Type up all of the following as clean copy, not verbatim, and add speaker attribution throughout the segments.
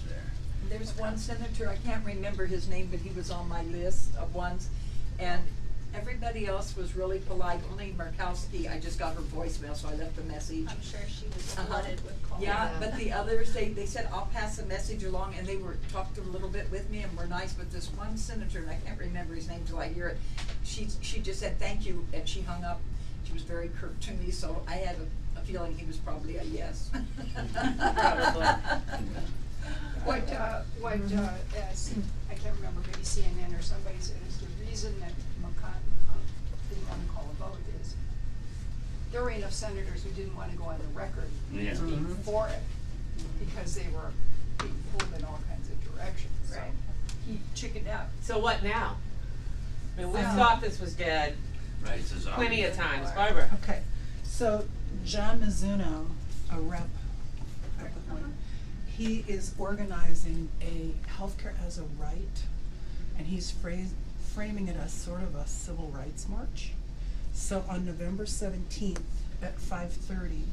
Speaker 1: there.
Speaker 2: There's one senator, I can't remember his name, but he was on my list of ones, and everybody else was really polite, only Markowski, I just got her voicemail, so I left a message.
Speaker 3: I'm sure she was flooded with calls.
Speaker 2: Yeah, but the others, they said, I'll pass the message along, and they talked a little bit with me and were nice, but this one senator, and I can't remember his name till I hear it, she just said thank you, and she hung up. She was very curt to me, so I had a feeling he was probably a yes.
Speaker 4: Probably.
Speaker 5: As I can't remember, maybe CNN or somebody said is the reason that McConnell didn't want to call a vote is there were enough senators who didn't want to go on the record
Speaker 1: Yeah.
Speaker 5: speaking for it because they were being pulled in all kinds of directions. So
Speaker 3: Right.
Speaker 5: he chickened out.
Speaker 4: So what now? I mean, we
Speaker 5: Well-
Speaker 4: thought this was dead
Speaker 1: Right, it's a zombie.
Speaker 4: plenty of times. Barbara.
Speaker 6: Okay, so John Mizuno, a rep, he is organizing a healthcare as a right, and he's framing it as sort of a civil rights march. So on November 17th at 5:30,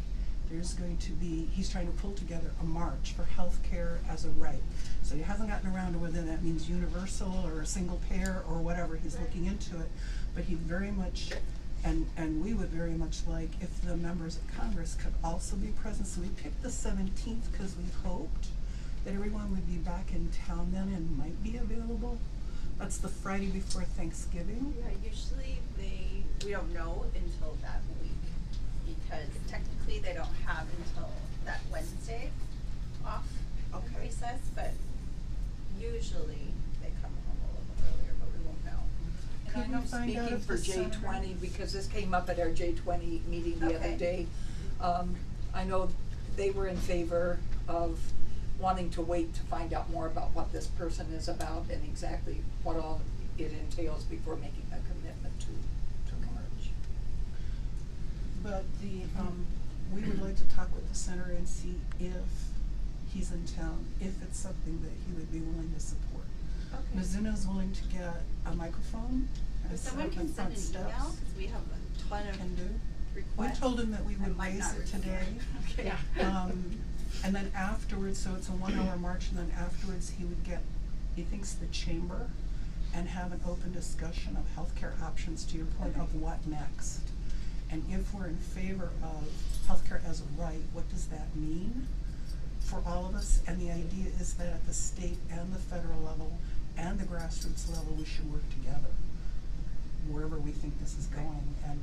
Speaker 6: there's going to be, he's trying to pull together a march for healthcare as a right. So he hasn't gotten around to whether that means universal or a single payer or whatever, he's looking into it. But he very much, and we would very much like if the members of Congress could also be present. So we picked the 17th because we hoped that everyone would be back in town then and might be available. That's the Friday before Thanksgiving.
Speaker 3: Yeah, usually we don't know until that week, because technically they don't have until that Wednesday off of
Speaker 6: Okay.
Speaker 3: recess, but usually they come home a little earlier, but we won't know.
Speaker 2: And I
Speaker 6: Could we
Speaker 2: know,
Speaker 6: find out
Speaker 2: speaking
Speaker 6: if
Speaker 2: for
Speaker 6: the
Speaker 2: J20, because this came up at our J20 meeting the other
Speaker 3: Okay.
Speaker 2: day, I know they were in favor of wanting to wait to find out more about what this person is about and exactly what all it entails before making a commitment to merge.
Speaker 6: But we would like to talk with the senator and see if he's in town, if it's something that he would be willing to support.
Speaker 3: Okay.
Speaker 6: Mizuno's willing to get a microphone and
Speaker 3: If
Speaker 6: set
Speaker 3: someone
Speaker 6: up
Speaker 3: can
Speaker 6: in
Speaker 3: send
Speaker 6: front
Speaker 3: an email,
Speaker 6: steps.
Speaker 3: cause we have a ton of
Speaker 6: Can do. We
Speaker 3: requests.
Speaker 6: told him that we
Speaker 3: I
Speaker 6: would
Speaker 3: might
Speaker 6: raise
Speaker 3: not
Speaker 6: it
Speaker 3: remember.
Speaker 6: today.
Speaker 3: Okay.
Speaker 6: And then afterwards, so it's a 1 hour march, and then afterwards he would get, he thinks, the chamber and have an open discussion of healthcare options, to your point of what next. And if we're in favor of healthcare as a right, what does that mean for all of us? And the idea is that at the state and the federal level and the grassroots level, we should work together wherever we think this is going, and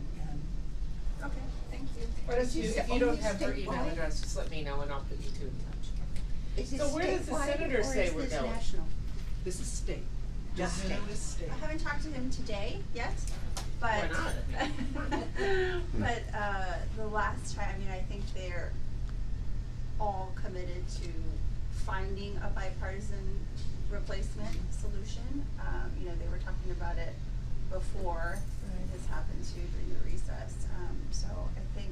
Speaker 3: Okay, thank you.
Speaker 4: But if you don't
Speaker 7: only
Speaker 4: have her email
Speaker 7: statewide?
Speaker 4: address, just let me know and I'll put you two in touch.
Speaker 7: Is it
Speaker 4: So where does the
Speaker 7: statewide
Speaker 4: senator
Speaker 7: or
Speaker 4: say
Speaker 7: is
Speaker 4: we're
Speaker 7: this
Speaker 4: going?
Speaker 7: national?
Speaker 6: this is state.
Speaker 3: Just
Speaker 6: Mizuno is state.
Speaker 3: I haven't talked to him today yet, but
Speaker 4: Why not?
Speaker 3: the last time, I mean, I think they're all committed to finding a bipartisan replacement solution. They were talking about it before this happened too during the recess. So I think,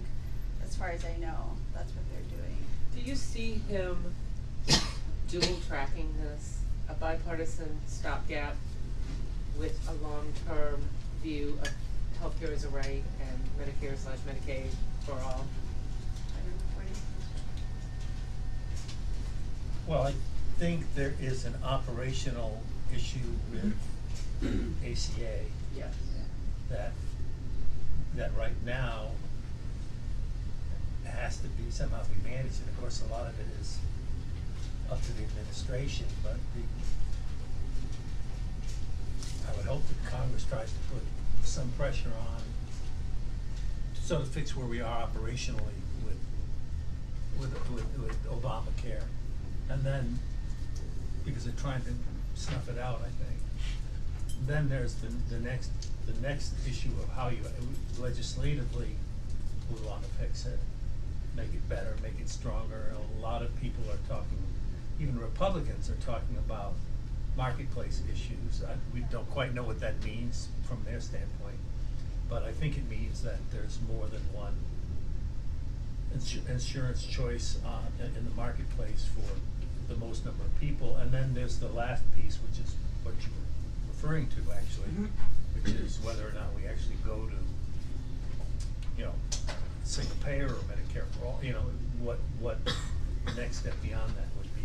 Speaker 3: as far as I know, that's what they're doing.
Speaker 4: Do you see him dual tracking this, a bipartisan stopgap with a long-term view of healthcare as a right and Medicare/Medicaid for all?
Speaker 8: Well, I think there is an operational issue with ACA
Speaker 4: Yes.
Speaker 8: that right now has to be somehow be managed, and of course a lot of it is up to the administration, but I would hope that Congress tries to put some pressure on to sort of fix where we are operationally with Obamacare. And then, because they're trying to snuff it out, I think. Then there's the next issue of how you legislatively would want to fix it, make it better, make it stronger. A lot of people are talking, even Republicans are talking about marketplace issues. We don't quite know what that means from their standpoint, but I think it means that there's more than one insurance choice in the marketplace for the most number of people. And then there's the last piece, which is what you were referring to actually, which is whether or not we actually go to, single payer or Medicare for all, what the next step beyond that would be.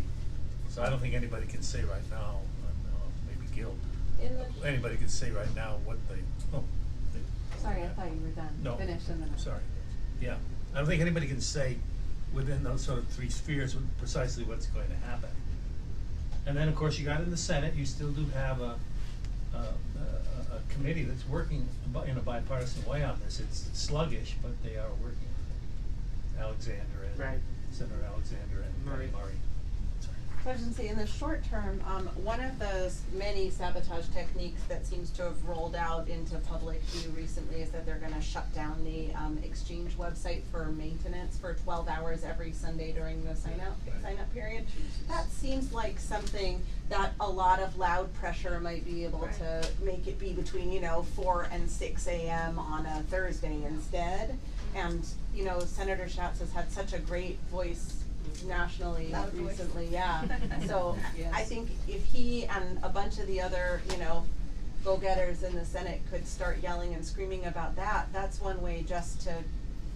Speaker 8: So So I don't think anybody can say right now, I don't know, maybe Gil,
Speaker 1: In the,
Speaker 8: anybody can say right now what they,
Speaker 1: sorry, I thought you were done.
Speaker 8: No,
Speaker 1: Finished and then.
Speaker 8: sorry. Yeah, I don't think anybody can say within those sort of three spheres precisely what's going to happen. And then, of course, you got in the Senate, you still do have a committee that's working in a bipartisan way on this. It's sluggish, but they are working on it. Alexander and
Speaker 4: Right.
Speaker 8: Senator Alexander and
Speaker 4: Murray.
Speaker 8: Murray. Sorry.
Speaker 1: So I was gonna say, in the short term, one of those many sabotage techniques that seems to have rolled out into public view recently is that they're gonna shut down the exchange website for maintenance for 12 hours every Sunday during the sign up period. That seems like something that a lot of loud pressure might be able to make it be between, 4 and 6 a.m. on a Thursday instead. And, Senator Schatz has had such a great voice nationally
Speaker 3: Loud voice.
Speaker 1: recently, yeah. So
Speaker 2: Yes.
Speaker 1: I think if he and a bunch of the other, go-getters in the Senate could start yelling and screaming about that, that's one way just to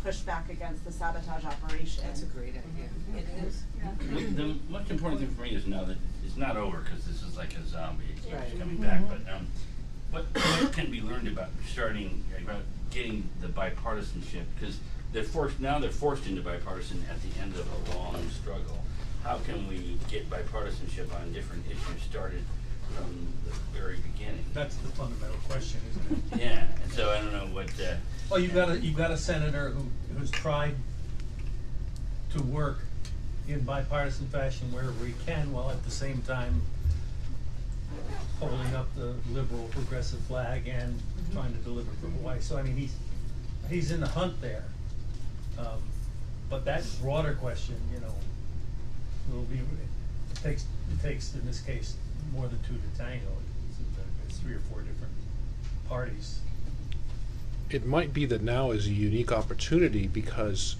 Speaker 1: push back against the sabotage operation.
Speaker 4: That's a great idea.
Speaker 2: It is.
Speaker 7: The most important thing for me is now that it's not over, because this is like a zombie, it's
Speaker 4: Right.
Speaker 7: coming back, but what can be learned about getting the bipartisanship, because they're forced into bipartisan at the end of a long struggle. How can we get bipartisanship on different issues started from the very beginning?
Speaker 8: That's the fundamental question, isn't it?
Speaker 7: Yeah, and so I don't know what,
Speaker 8: Well, you've got a senator who's tried to work in bipartisan fashion wherever he can, while at the same time holding up the liberal progressive flag and trying to deliver for Hawaii. So I mean, he's in the hunt there. But that broader question, will be, it takes in this case more than two to tango. It's 3 or 4 different parties.
Speaker 9: It might be that now is a unique opportunity because,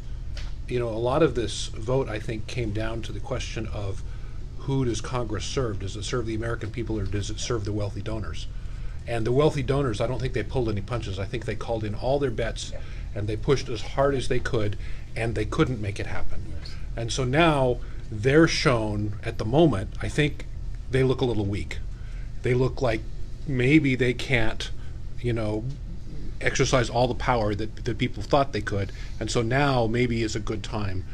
Speaker 9: a lot of this vote, I think, came down to the question of who does Congress serve? Does it serve the American people or does it serve the wealthy donors? And the wealthy donors, I don't think they pulled any punches. I think they called in all their bets and they pushed as hard as they could, and they couldn't make it happen. And so now they're shown at the moment, I think they look a little weak. They look like maybe they can't, exercise all the power that people thought they could, and so now maybe is a good time,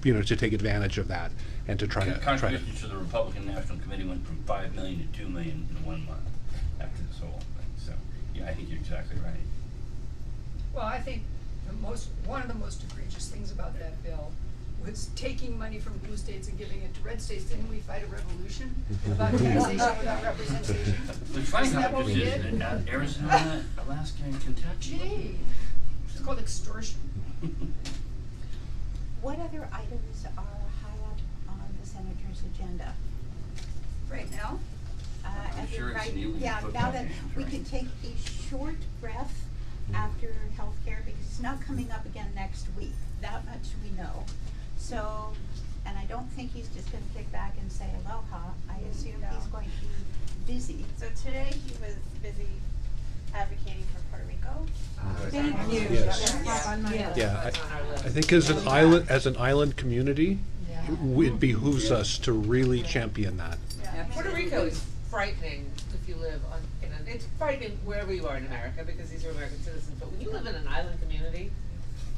Speaker 9: to take advantage of that and to try to.
Speaker 7: Contributions to the Republican National Committee went from 5 million to 2 million in 1 month after this whole thing. So, yeah, I think you're exactly right.
Speaker 5: Well, I think one of the most egregious things about that bill was taking money from blue states and giving it to red states. Didn't we fight a revolution about taxation without representation?
Speaker 7: It's funny
Speaker 5: Isn't
Speaker 7: how
Speaker 5: that what we
Speaker 7: this is
Speaker 5: did?
Speaker 7: in Arizona, Alaska, and Kentucky.
Speaker 5: Gee, it's called extortion.
Speaker 10: What other items are high up on the senator's agenda?
Speaker 5: Right now?
Speaker 10: As
Speaker 7: sure
Speaker 10: of
Speaker 7: it's
Speaker 10: right,
Speaker 7: kneeling
Speaker 10: yeah,
Speaker 7: football
Speaker 10: now that
Speaker 7: games,
Speaker 10: we
Speaker 7: right?
Speaker 10: could take a short breath after healthcare, because it's not coming up again next week. That much we know. So, and I don't think he's just gonna kick back and say aloha. I assume
Speaker 3: No.
Speaker 10: he's going to be busy.
Speaker 3: So today he was busy advocating for Puerto Rico.
Speaker 10: Thank you.
Speaker 9: Yes.
Speaker 10: That's on my list.
Speaker 9: Yeah,
Speaker 4: That's on our list.
Speaker 9: I think as an island community, it behooves us to really champion that.
Speaker 3: Yeah.
Speaker 4: Puerto Rico is frightening if you live it's frightening wherever you are in America because these are American citizens, but when you live in an island community,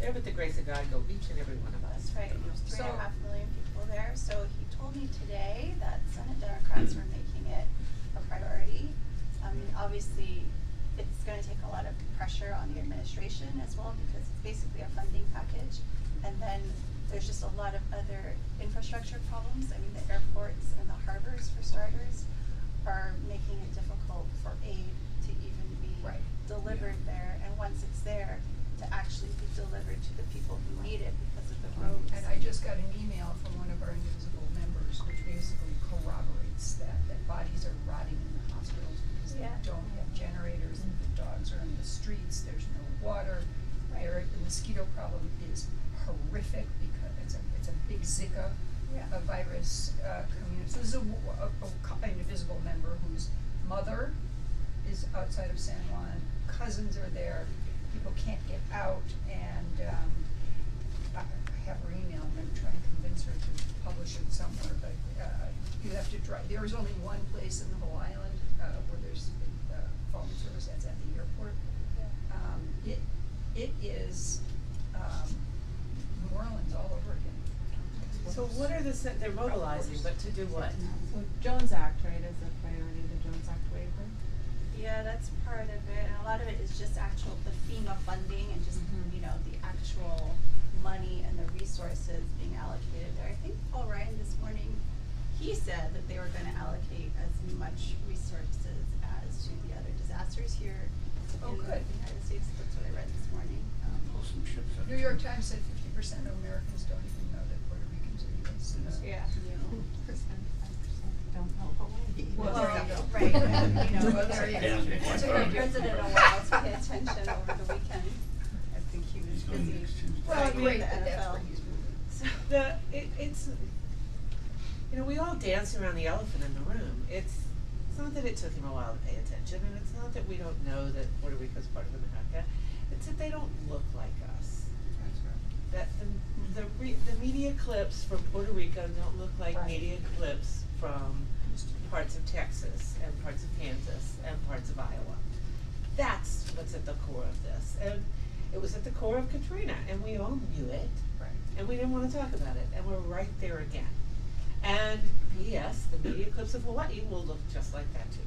Speaker 4: there with the grace of God go each and every one of us.
Speaker 3: That's right, there's
Speaker 5: So-
Speaker 3: 3.5 million people there, so he told me today that Senate Democrats were making it a priority. I mean, obviously, it's gonna take a lot of pressure on the administration as well, because it's basically a funding package. And then there's just a lot of other infrastructure problems. I mean, the airports and the harbors, for starters, are making it difficult for aid to even be delivered there, and once it's there, to actually be delivered to the people who need it because of the roads.
Speaker 5: And I just got an email from one of our indivisible members, which basically corroborates that bodies are rotting in the hospitals because they
Speaker 3: Yeah.
Speaker 5: don't have generators and the dogs are in the streets, there's no water. The mosquito problem is horrific because it's a big Zika virus community. So this is an indivisible member whose mother is outside of San Juan, cousins are there, people can't get out, and I have her email, I'm gonna try and convince her to publish it somewhere, but you have dry. There is only one place in the whole island, where there's, phone service, that's at the airport. It is, New Orleans all over again.
Speaker 4: So what are they're mobilizing, but to do what?
Speaker 1: So Jones Act, right, is a priority, the Jones Act waiver?
Speaker 3: Yeah, that's part of it, and a lot of it is just the FEMA funding and just, you know, the actual money and the resources being allocated there. I think Paul Ryan this morning, he said that they were gonna allocate as much resources as to the other disasters here
Speaker 5: Oh,
Speaker 3: in the
Speaker 5: good.
Speaker 3: United States. That's what I read this morning.
Speaker 7: Pull some ships out.
Speaker 5: New York Times said 50% of Americans don't even know that Puerto Ricans are US citizens.
Speaker 3: Yeah.
Speaker 10: Percent don't know Hawaii.
Speaker 5: Well, there you go.
Speaker 3: Right, and, you know,
Speaker 5: Well, there you go.
Speaker 7: Yeah.
Speaker 3: That's what our president a while to pay attention over the weekend. I think he was
Speaker 7: He's going
Speaker 3: busy.
Speaker 7: next Tuesday.
Speaker 5: Well,
Speaker 3: Right,
Speaker 5: great
Speaker 3: with the
Speaker 5: that that's
Speaker 3: NFL.
Speaker 5: where he's moving.
Speaker 4: It's, you know, we all dance around the elephant in the room. It's not that it took him a while to pay attention, and it's not that we don't know that Puerto Rico's part of America. It's that they don't look like us. That the media clips from Puerto Rico don't look like
Speaker 5: Right.
Speaker 4: media clips from parts of Texas and parts of Kansas and parts of Iowa. That's what's at the core of this. And it was at the core of Katrina, and we all knew it.
Speaker 5: Right.
Speaker 4: And we didn't want to talk about it, and we're right there again. And yes, the media clips of Hawaii will look just like that too.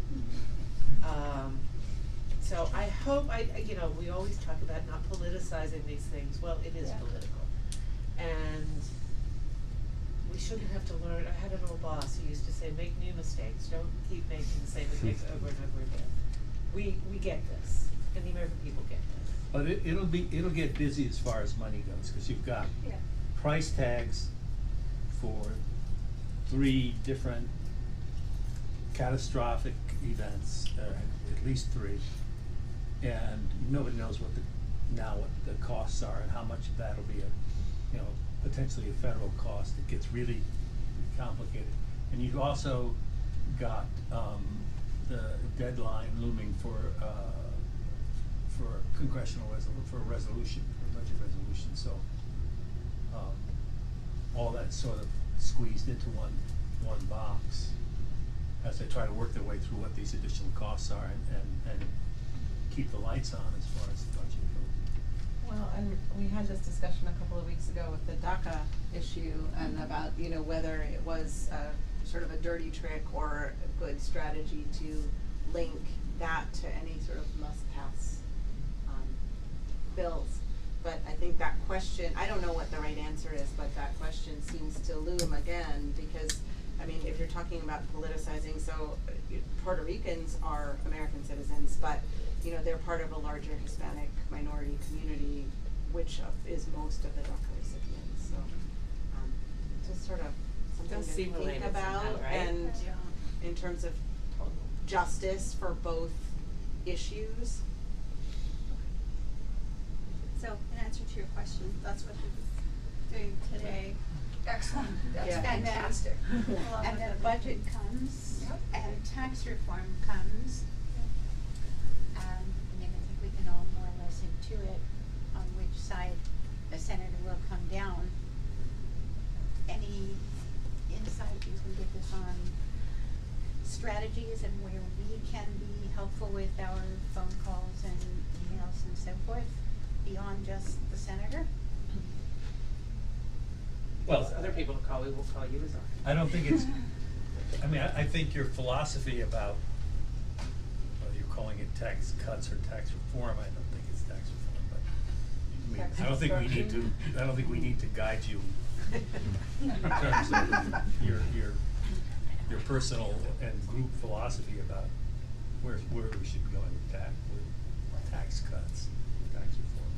Speaker 4: So I hope, you know, we always talk about not politicizing these things. Well, it is
Speaker 3: Yeah.
Speaker 4: political. And we shouldn't have to learn. I had an old boss who used to say, make new mistakes. Don't keep making the same mistakes over and over again. We get this, and the American people get this.
Speaker 8: But it'll get busy as far as money goes, because you've got
Speaker 3: Yeah.
Speaker 8: price tags for 3 different catastrophic events, at least 3, and nobody knows what the costs are and how much of that'll be potentially a federal cost. It gets really complicated, and you've also got the deadline looming for congressional for a resolution, for a budget resolution. So all that's sort of squeezed into one box as they try to work their way through what these additional costs are and keep the lights on as far as the budget goes.
Speaker 1: Well, and we had this discussion a couple of weeks ago with the DACA issue and about, you know, whether it was sort of a dirty trick or a good strategy to link that to any sort of must-pass bills. But I think that question, I don't know what the right answer is, but that question seems to loom again because, I mean, if you're talking about politicizing, so Puerto Ricans are American citizens, but, you know, they're part of a larger Hispanic minority community, which is most of the DACA recipients, so, just sort of something
Speaker 4: Does
Speaker 1: to
Speaker 4: seem
Speaker 1: think
Speaker 4: related
Speaker 1: about,
Speaker 4: somehow, right?
Speaker 1: and
Speaker 3: Yeah.
Speaker 1: in terms of justice for both issues.
Speaker 3: So, in answer to your question, that's what he was doing today.
Speaker 5: Excellent, that's
Speaker 1: Yeah.
Speaker 5: fantastic.
Speaker 3: Along
Speaker 10: And
Speaker 3: with
Speaker 10: then
Speaker 3: the-
Speaker 10: budget comes,
Speaker 5: Yep.
Speaker 10: and tax reform comes. I mean, I think we can all more or less intuit on which side the senator will come down. Any insight you can give us on strategies and where we can be helpful with our phone calls and emails and so forth, beyond just the senator?
Speaker 8: Well,
Speaker 4: Those other people call, we will call you as our.
Speaker 8: I don't think it's, I mean, I think your philosophy about, whether you're calling it tax cuts or tax reform, I don't think it's tax reform, but I mean, I don't think we need to guide you in terms of your personal and group philosophy about where we should be going with tax cuts, tax reform.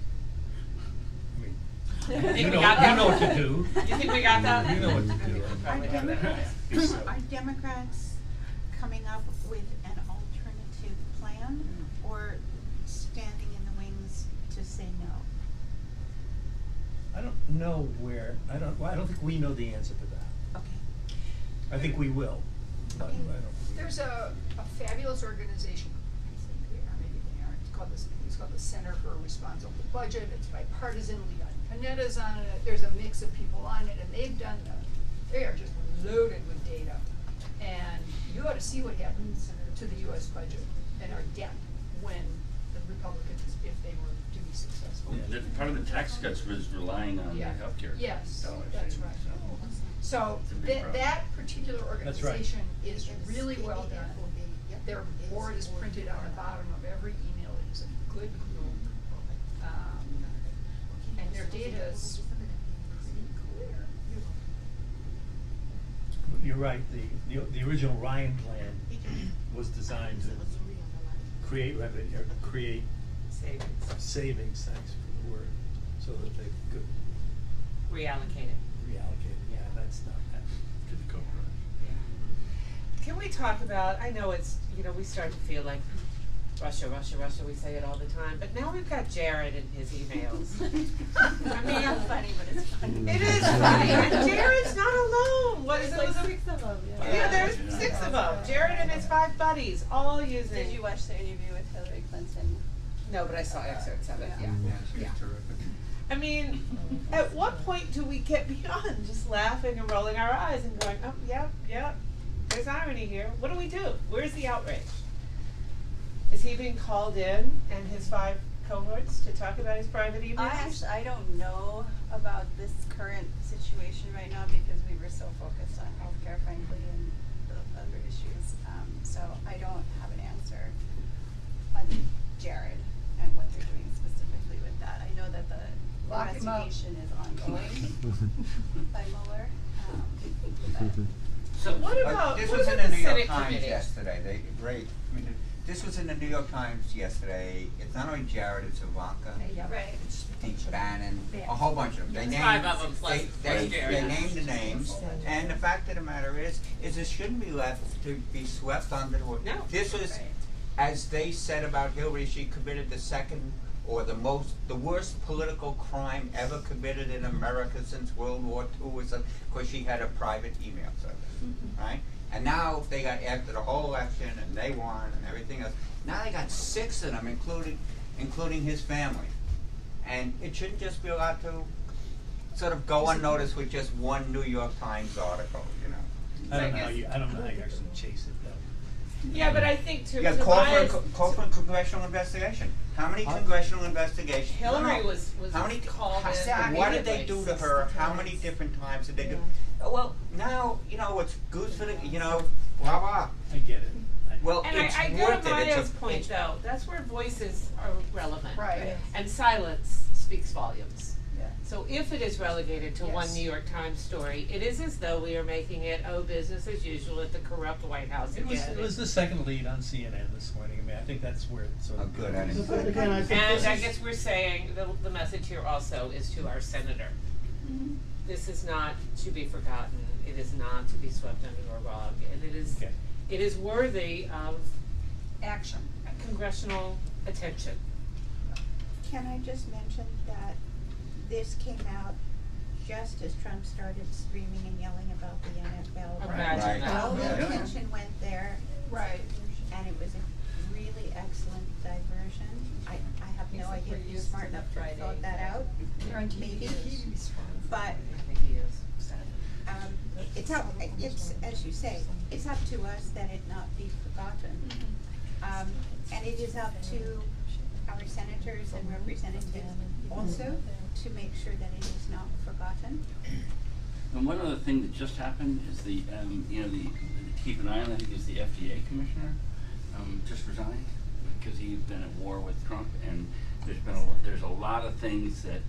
Speaker 8: I mean, you know what to do.
Speaker 4: You think we got that?
Speaker 8: You know what to
Speaker 4: I think
Speaker 8: do.
Speaker 4: we
Speaker 10: Are
Speaker 4: probably have that.
Speaker 10: Democrats, are Democrats coming up with an alternative plan or standing in the wings to say no?
Speaker 8: I don't know where, I don't think we know the answer to that.
Speaker 10: Okay.
Speaker 8: I think we will, but I
Speaker 10: Okay.
Speaker 8: don't.
Speaker 5: There's a fabulous organization, I think they are, maybe they aren't, it's called the Center for a Responsible Budget. It's bipartisan, Leon Panetta's on it, there's a mix of people on it, and they are just loaded with data. And see what happens to the US budget and our debt when the Republicans, if they were to be successful.
Speaker 7: Yeah, part of the tax cuts was relying on the
Speaker 5: Yeah.
Speaker 7: healthcare
Speaker 5: Yes,
Speaker 7: dollars.
Speaker 5: that's right. So
Speaker 7: It's a big problem.
Speaker 5: that particular
Speaker 8: That's right.
Speaker 5: organization is really well done. Their board is printed on the bottom of every email. It is a good group. And their data is pretty clear.
Speaker 8: You're right, the original Ryan plan was designed to create revenue, or create savings, thanks for the word, so that they could
Speaker 4: Reallocate it.
Speaker 8: reallocate it, yeah, that's not happening.
Speaker 7: To the corporate.
Speaker 4: Can we talk about, I know it's, we start to feel like Russia, Russia, Russia, we say it all the time, but now we've got Jared in his emails. I mean,
Speaker 3: It's not funny, but it's funny.
Speaker 4: it is funny, and Jared's not alone. What is it?
Speaker 1: There's
Speaker 4: Was
Speaker 1: like
Speaker 4: it-
Speaker 1: 6 of them,
Speaker 4: Yeah, there's 6 of them. Jared and his 5 buddies, all using.
Speaker 3: Did you watch the interview with Hillary Clinton?
Speaker 4: No, but I saw excerpts of it, yeah.
Speaker 7: Yeah.
Speaker 4: I mean, at what point do we get beyond just laughing and rolling our eyes and going, oh, yep, there's irony here. What do we do? Where's the outrage? Is he being called in and his 5 cohorts to talk about his private emails?
Speaker 3: I don't know about this current situation right now because we were so focused on healthcare, frankly, and the other issues. So I don't have an answer on Jared and what they're doing specifically with that. I know that the
Speaker 5: Lock him up.
Speaker 3: investigation is ongoing by Mueller. But
Speaker 7: So
Speaker 4: What about,
Speaker 11: This
Speaker 4: what
Speaker 11: was
Speaker 4: about
Speaker 11: in the
Speaker 4: the
Speaker 11: New York
Speaker 4: Senate
Speaker 11: Times
Speaker 4: committee?
Speaker 11: yesterday, this was in the New York Times yesterday, it's not only Jared, it's Ivanka,
Speaker 3: right.
Speaker 11: it's Steve Bannon, a whole bunch of them, they
Speaker 4: There's
Speaker 11: named,
Speaker 4: 5 of them plus
Speaker 11: they
Speaker 4: Jared.
Speaker 11: named the names, and the fact of the matter is it shouldn't be left to be swept under the rug.
Speaker 4: No.
Speaker 11: This was,
Speaker 3: Right.
Speaker 11: as they said about Hillary, she committed the worst political crime ever committed in America since World War II, because she had a private email service, right? And now they got, after the whole election, and they won, and everything else, now they got 6 of them, including his family. And it shouldn't just be allowed to sort of go unnoticed with just one New York Times article,
Speaker 8: I don't know how you actually chase it though.
Speaker 4: Yeah, but I think to
Speaker 11: You got call for a
Speaker 4: Tobias,
Speaker 11: congressional investigation. How many congressional investigations?
Speaker 4: Hillary
Speaker 11: No.
Speaker 4: was
Speaker 11: How many,
Speaker 4: called in.
Speaker 11: how- what did they do to her? How many different times did they do? Well, now, it's goose for the, blah, blah.
Speaker 8: I get it.
Speaker 11: Well,
Speaker 4: And
Speaker 11: it's
Speaker 4: I go
Speaker 11: worth
Speaker 4: to
Speaker 11: it. It's
Speaker 4: Maya's
Speaker 11: a-
Speaker 4: point
Speaker 11: it's-
Speaker 4: though, that's where voices are relevant.
Speaker 5: Right.
Speaker 4: And silence speaks volumes.
Speaker 3: Yeah.
Speaker 4: So if it is relegated to one
Speaker 5: Yes.
Speaker 4: New York Times story, it is as though we are making it, business as usual at the corrupt White House
Speaker 8: It
Speaker 4: again.
Speaker 8: was the second lead on CNN this morning. I mean, I think that's where it sort
Speaker 11: Oh,
Speaker 8: of.
Speaker 11: good, I didn't.
Speaker 12: But again, I think
Speaker 4: And
Speaker 12: this
Speaker 4: I
Speaker 12: is-
Speaker 4: guess we're saying, the message here also is to our senator.
Speaker 3: Mm-hmm.
Speaker 4: This is not to be forgotten, it is not to be swept under the rug, and
Speaker 8: Okay.
Speaker 4: it is worthy of
Speaker 5: Action.
Speaker 4: congressional attention.
Speaker 10: Can I just mention that this came out just as Trump started screaming and yelling about the NFL.
Speaker 4: Imagine
Speaker 11: Right.
Speaker 4: that.
Speaker 10: All the
Speaker 11: Yeah.
Speaker 10: attention went there.
Speaker 5: Right.
Speaker 10: And it was a really excellent diversion. I have no idea if he's smart enough to have thought that out,
Speaker 5: They're on TV.
Speaker 10: maybe,
Speaker 5: TV's fun.
Speaker 10: but,
Speaker 4: I think he is.
Speaker 10: it's up, it's, as you say, it's up to us that it not be forgotten. And it is up to our senators and representatives also to make sure that it is not forgotten.
Speaker 7: And one other thing that just happened is keep an eye on, I think is the FDA commissioner, just resigned because he's been at war with Trump, and there's a lot of things that,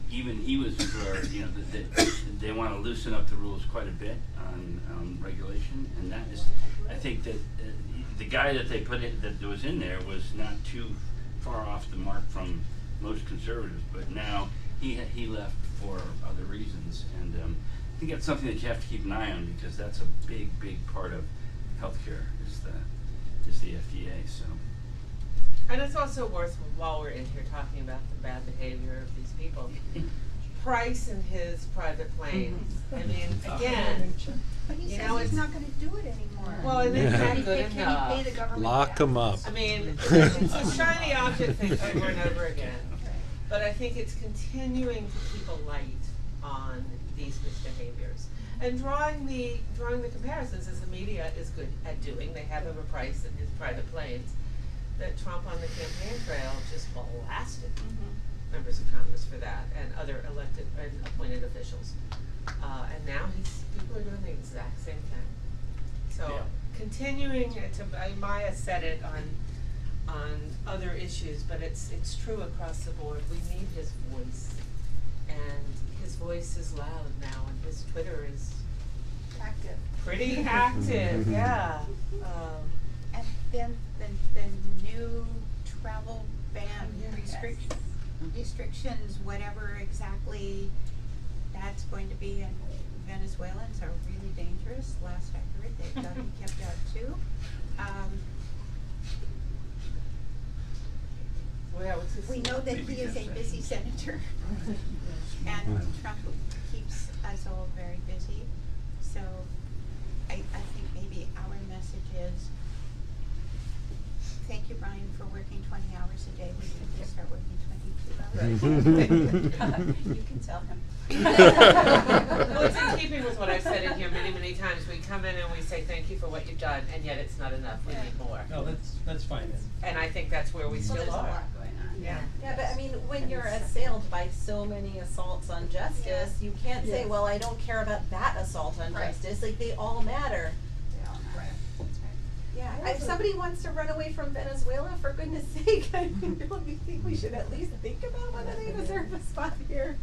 Speaker 7: even he was for, that they want to loosen up the rules quite a bit on regulation, and that is, I think that the guy that they put in, that was in there was not too far off the mark from most conservatives, but now he left for other reasons, and I think that's something that you have to keep an eye on, because that's a big part of healthcare is the FDA. So.
Speaker 4: And it's also worth, while we're in here talking about the bad behavior of these people, Price and his private planes. I mean, again,
Speaker 10: But he
Speaker 4: You
Speaker 10: says
Speaker 4: know,
Speaker 10: he's
Speaker 4: it's-
Speaker 10: not gonna do it anymore.
Speaker 4: well, and it's
Speaker 9: Yeah.
Speaker 4: not
Speaker 10: Can
Speaker 4: good
Speaker 10: he pay the
Speaker 4: enough.
Speaker 10: government
Speaker 9: Lock
Speaker 10: back?
Speaker 9: 'em up.
Speaker 4: I mean, it's a shiny object thing over and over again.
Speaker 10: Right.
Speaker 4: But I think it's continuing to keep a light on these misbehaviors. And drawing the comparisons as the media is good at doing. They have him a price in his private planes. That Trump on the campaign trail just blasted members of Congress for that and other elected and appointed officials. And now people are doing the exact same thing. So
Speaker 7: Yeah.
Speaker 4: continuing to, Maya said it on other issues, but it's true across the board. We need his voice, and his voice is loud now, and his Twitter is
Speaker 3: Active.
Speaker 4: pretty active. Yeah.
Speaker 10: And then the new travel ban restrictions, whatever exactly that's going to be, and Venezuelans are really dangerous. Last I heard, they've got to be kept out too. We know that he is a busy senator, and Trump keeps us all very busy. So I think maybe our message is, thank you, Brian, for working 20 hours a day. We need to start working 22 hours. You can tell him.
Speaker 4: Well, it's in keeping with what I've said in here many, many times. We come in and we say thank you for what you've done, and yet it's not enough. We need more.
Speaker 8: No, that's fine.
Speaker 4: And I think that's where we
Speaker 3: Well,
Speaker 4: still
Speaker 3: there's a
Speaker 4: are.
Speaker 3: lot going on.
Speaker 4: Yeah.
Speaker 1: Yeah, but I mean, when you're assailed by so many assaults on justice, you can't say, well, I don't care about that assault on
Speaker 3: Right.
Speaker 1: justice. Like, they all matter.
Speaker 3: They all know. That's right.
Speaker 1: Yeah, if somebody wants to run away from Venezuela, for goodness sake, I mean, don't you think we should at least think about whether they deserve a spot here?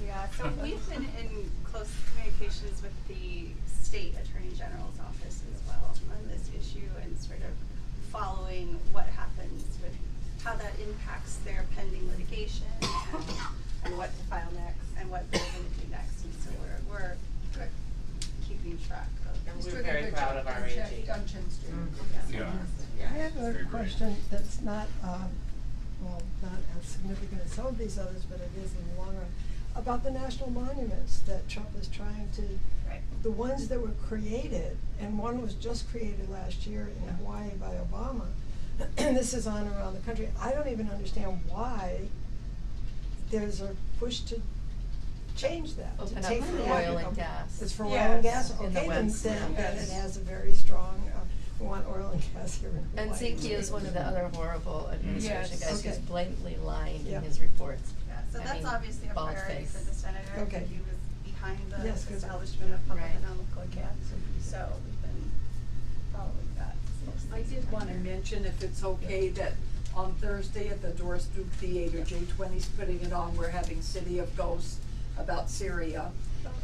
Speaker 3: Yeah, so we've been in close communications with the state attorney general's office as well on this issue, and sort of following what happens with how that impacts their pending litigation and what to file next and what they're going to do next. And so we're keeping track of.
Speaker 4: And
Speaker 5: He's
Speaker 4: we're
Speaker 5: doing a
Speaker 4: very
Speaker 5: good
Speaker 4: proud
Speaker 5: job.
Speaker 4: of our
Speaker 5: Jen-
Speaker 4: AG.
Speaker 5: Jen's doing
Speaker 7: Yeah.
Speaker 12: I have
Speaker 7: Very
Speaker 12: a
Speaker 7: great.
Speaker 12: question that's not, well, not as significant as some of these others, but it is in the long run, about the national monuments that Trump is trying to,
Speaker 3: Right.
Speaker 12: the ones that were created, and one was just created last year in Hawaii by Obama, and this is on around the country. I don't even understand why there's a push to change that, to
Speaker 13: Open up
Speaker 12: take
Speaker 13: for
Speaker 12: the
Speaker 13: oil and gas.
Speaker 12: It's for oil
Speaker 4: Yes.
Speaker 12: and gas,
Speaker 13: In the
Speaker 12: okay, then,
Speaker 13: West.
Speaker 12: then
Speaker 4: Yes.
Speaker 12: it has a very strong, we want oil and gas here in Hawaii.
Speaker 13: And Zinke is one of the other horrible administration
Speaker 5: Yes.
Speaker 13: guys who's
Speaker 12: Okay.
Speaker 13: blatantly lying
Speaker 12: Yeah.
Speaker 13: in his reports.
Speaker 3: Yeah, so
Speaker 13: I
Speaker 3: that's
Speaker 13: mean,
Speaker 3: obviously a
Speaker 13: bald
Speaker 3: priority
Speaker 13: face.
Speaker 3: for the senator.
Speaker 12: Okay.
Speaker 3: He was behind the
Speaker 12: Yes, 'cause-
Speaker 3: establishment of public
Speaker 13: Right.
Speaker 3: analytical accounts, so we've been following that.
Speaker 2: I did wanna mention, if it's okay, that on Thursday at the Doris Duke Theater, J20's putting it on, we're having City of Ghosts about Syria.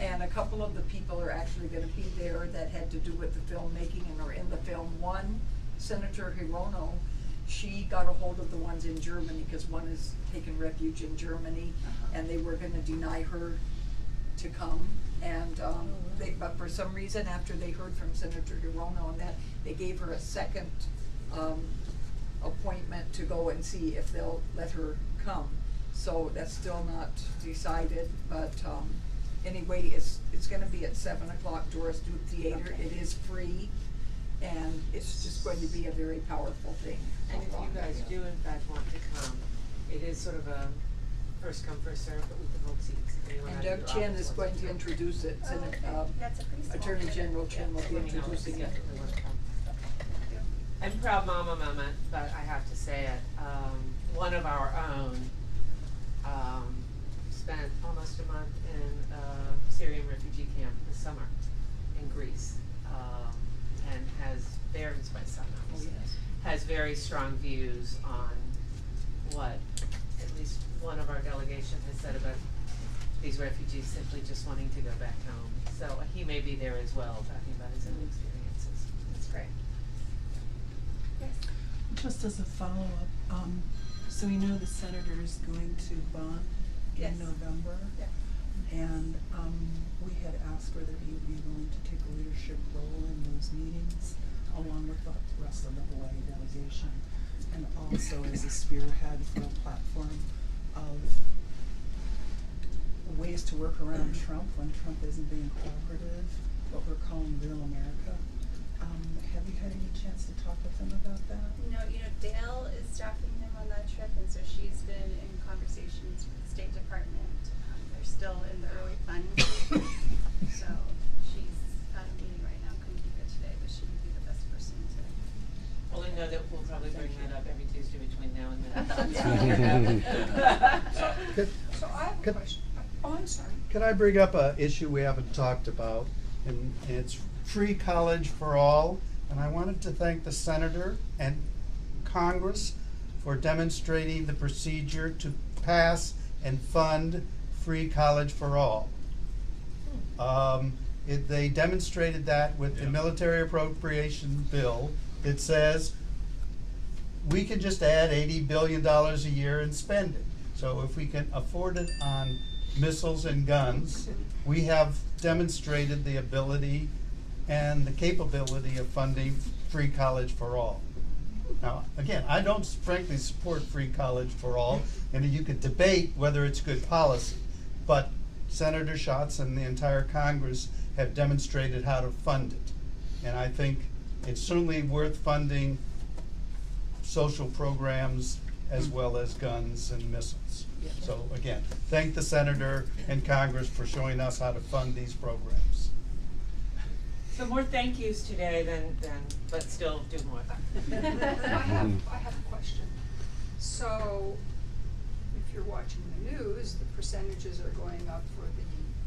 Speaker 2: And a couple of the people are actually gonna be there that had to do with the filmmaking and are in the film. One, Senator Hirono, she got a hold of the ones in Germany, cause one is taking refuge in Germany, and they were gonna deny her to come. And, but for some reason, after they heard from Senator Hirono on that, they gave her a second, appointment to go and see if they'll let her come. So that's still not decided, but, anyway, it's gonna be at 7 o'clock, Doris Duke Theater. It is free, and it's just going to be a very powerful thing.
Speaker 4: And if you guys do in fact want to come, it is sort of a first come, first serve, but we can hold seats. If anyone
Speaker 2: And
Speaker 4: out of
Speaker 2: Doug
Speaker 4: your
Speaker 2: Chen
Speaker 4: office
Speaker 2: is
Speaker 4: wants
Speaker 2: going to
Speaker 4: come.
Speaker 2: introduce it,
Speaker 3: Oh,
Speaker 2: Senate,
Speaker 3: okay. That's a pretty small
Speaker 2: Attorney
Speaker 3: bit.
Speaker 2: General Chen will be
Speaker 4: Let me know if you
Speaker 2: introducing it.
Speaker 4: definitely want to come. I'm proud mama moment, but I have to say it, one of our own, spent almost a month in a Syrian refugee camp this summer in Greece, and Barron's my son, obviously, has very strong views on what at least one of our delegation has said about these refugees simply just wanting to go back home. So he may be there as well, talking about his own experiences.
Speaker 3: That's great. Yes.
Speaker 6: Just as a follow-up, so we know the senator is going to Bonn
Speaker 3: Yes.
Speaker 6: in November.
Speaker 3: Yeah.
Speaker 6: And we had asked whether he would be willing to take a leadership role in those meetings, along with the rest of the Hawaii delegation, and also as a spearhead for a platform of ways to work around Trump when Trump isn't being cooperative, what we're calling Real America. Have you had any chance to talk with him about that?
Speaker 3: No, Dale is staffing him on that trip, and so she's been in conversations with the State Department. They're still in the early planning stage, so
Speaker 4: know that we'll probably bring that up every Tuesday between now and then.
Speaker 14: Could,
Speaker 5: So I have a
Speaker 14: Could-
Speaker 5: question. Oh, I'm sorry.
Speaker 14: could I bring up a issue we haven't talked about? And it's free college for all. And I wanted to thank the Senator and Congress for demonstrating the procedure to pass and fund free college for all. They demonstrated that with the military appropriation bill that says we can just add $80 billion a year and spend it. So if we can afford it on missiles and guns, we have demonstrated the ability and the capability of funding free college for all. Now, again, I don't frankly support free college for all, and you could debate whether it's good policy, but Senator Schatz and the entire Congress have demonstrated how to fund it. And I think it's certainly worth funding social programs as well as guns and missiles. So again, thank the Senator and Congress for showing us how to fund these programs.
Speaker 4: So more thank yous today than but still do more.
Speaker 5: I have a question. So, if you're watching the news, the percentages are going up for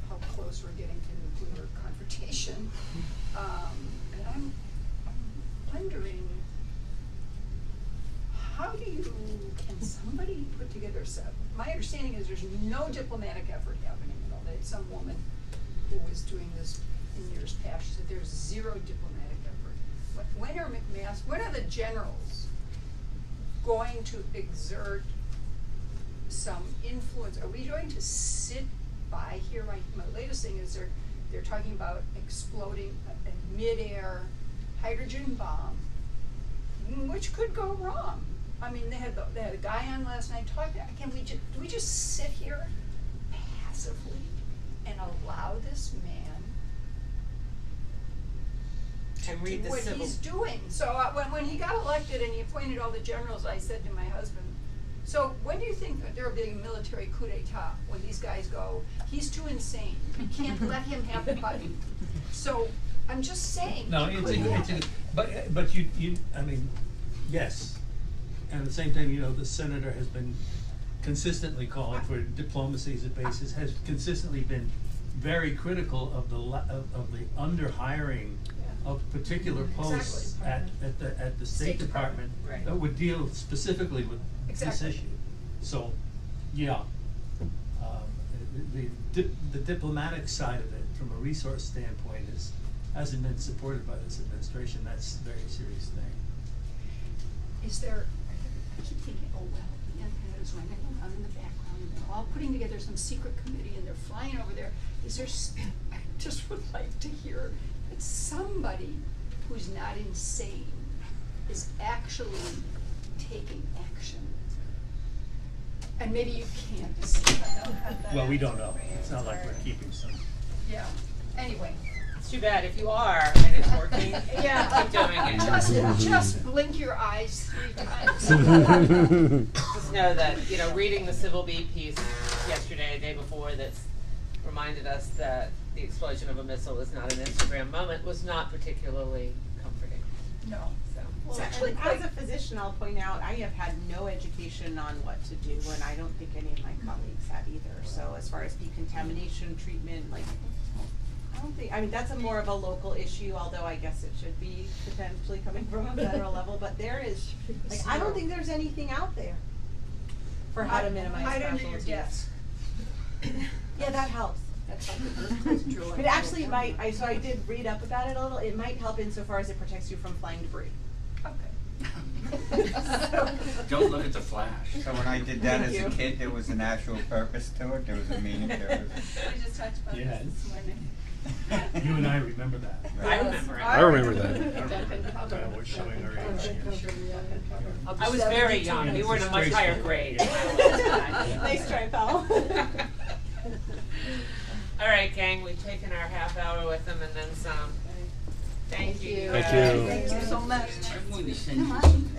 Speaker 5: how close we're getting to nuclear confrontation. And I'm wondering, can somebody put together my understanding is there's no diplomatic effort happening at all. There's some woman who was doing this in years past, she said there's zero diplomatic effort. When are the generals going to exert some influence? Are we going to sit by here? My latest thing is they're talking about exploding a mid-air hydrogen bomb, which could go wrong. I mean, they had a guy on last night talking. Do we just sit here passively and allow this man to do what he's doing? So when he got elected and he appointed all the generals, I said to my husband, so when do you think that there will be a military coup d'etat when these guys go, he's too insane, we can't let him have the button? So I'm just saying.
Speaker 8: No, but you, I mean, yes. And at the same time, the Senator has been consistently calling for diplomacy as a basis, has consistently been very critical of the under-hiring of particular posts at the State Department that would deal specifically with this issue. So, yeah, the diplomatic side of it, from a resource standpoint, hasn't been supported by this administration. That's a very serious thing.
Speaker 5: Is there? I keep thinking, oh well, the Antenna is running around in the background, and they're all putting together some secret committee, and they're flying over there. I just would like to hear that somebody who's not insane is actually taking action. And maybe you can't see that.
Speaker 8: Well, we don't know. It's not like we're keeping some.
Speaker 5: Yeah. Anyway.
Speaker 4: It's too bad. If you are and it's working,
Speaker 5: yeah,
Speaker 4: keep doing it.
Speaker 5: Just blink your eyes 3 times.
Speaker 4: Just know that, reading the Civil Beat piece yesterday, the day before, that's reminded us that the explosion of a missile is not an Instagram moment, was not particularly comforting.
Speaker 5: No.
Speaker 4: So.
Speaker 1: Well,
Speaker 5: actually
Speaker 1: as a physician, I'll point out, I have had no education on what to do, and I don't think any of my colleagues have either. So as far as decontamination, treatment, I mean, that's more of a local issue, although I guess it should be potentially coming from a federal level, but there is, I don't think there's anything out there for how to minimize
Speaker 5: hide under your
Speaker 1: casualties.
Speaker 5: desk.
Speaker 1: Yeah, that helps. But actually, so I did read up about it a little. It might help insofar as it protects you from flying debris.
Speaker 5: Okay.
Speaker 7: Don't look at the flash.
Speaker 11: So when I did that as a kid, there was an actual purpose to it, there was a meaning to it.
Speaker 5: We just talked about this morning.
Speaker 8: You and I remember that.
Speaker 4: I remember it.
Speaker 9: I remember that.
Speaker 8: We're showing our age here.
Speaker 4: I was very young. You were in a much higher grade.
Speaker 1: Nice try, pal.
Speaker 4: All right, gang, we've taken our half hour with them and then some. Thank you.
Speaker 9: Thank you.
Speaker 5: Thank you so much.
Speaker 7: I'm going to send you some.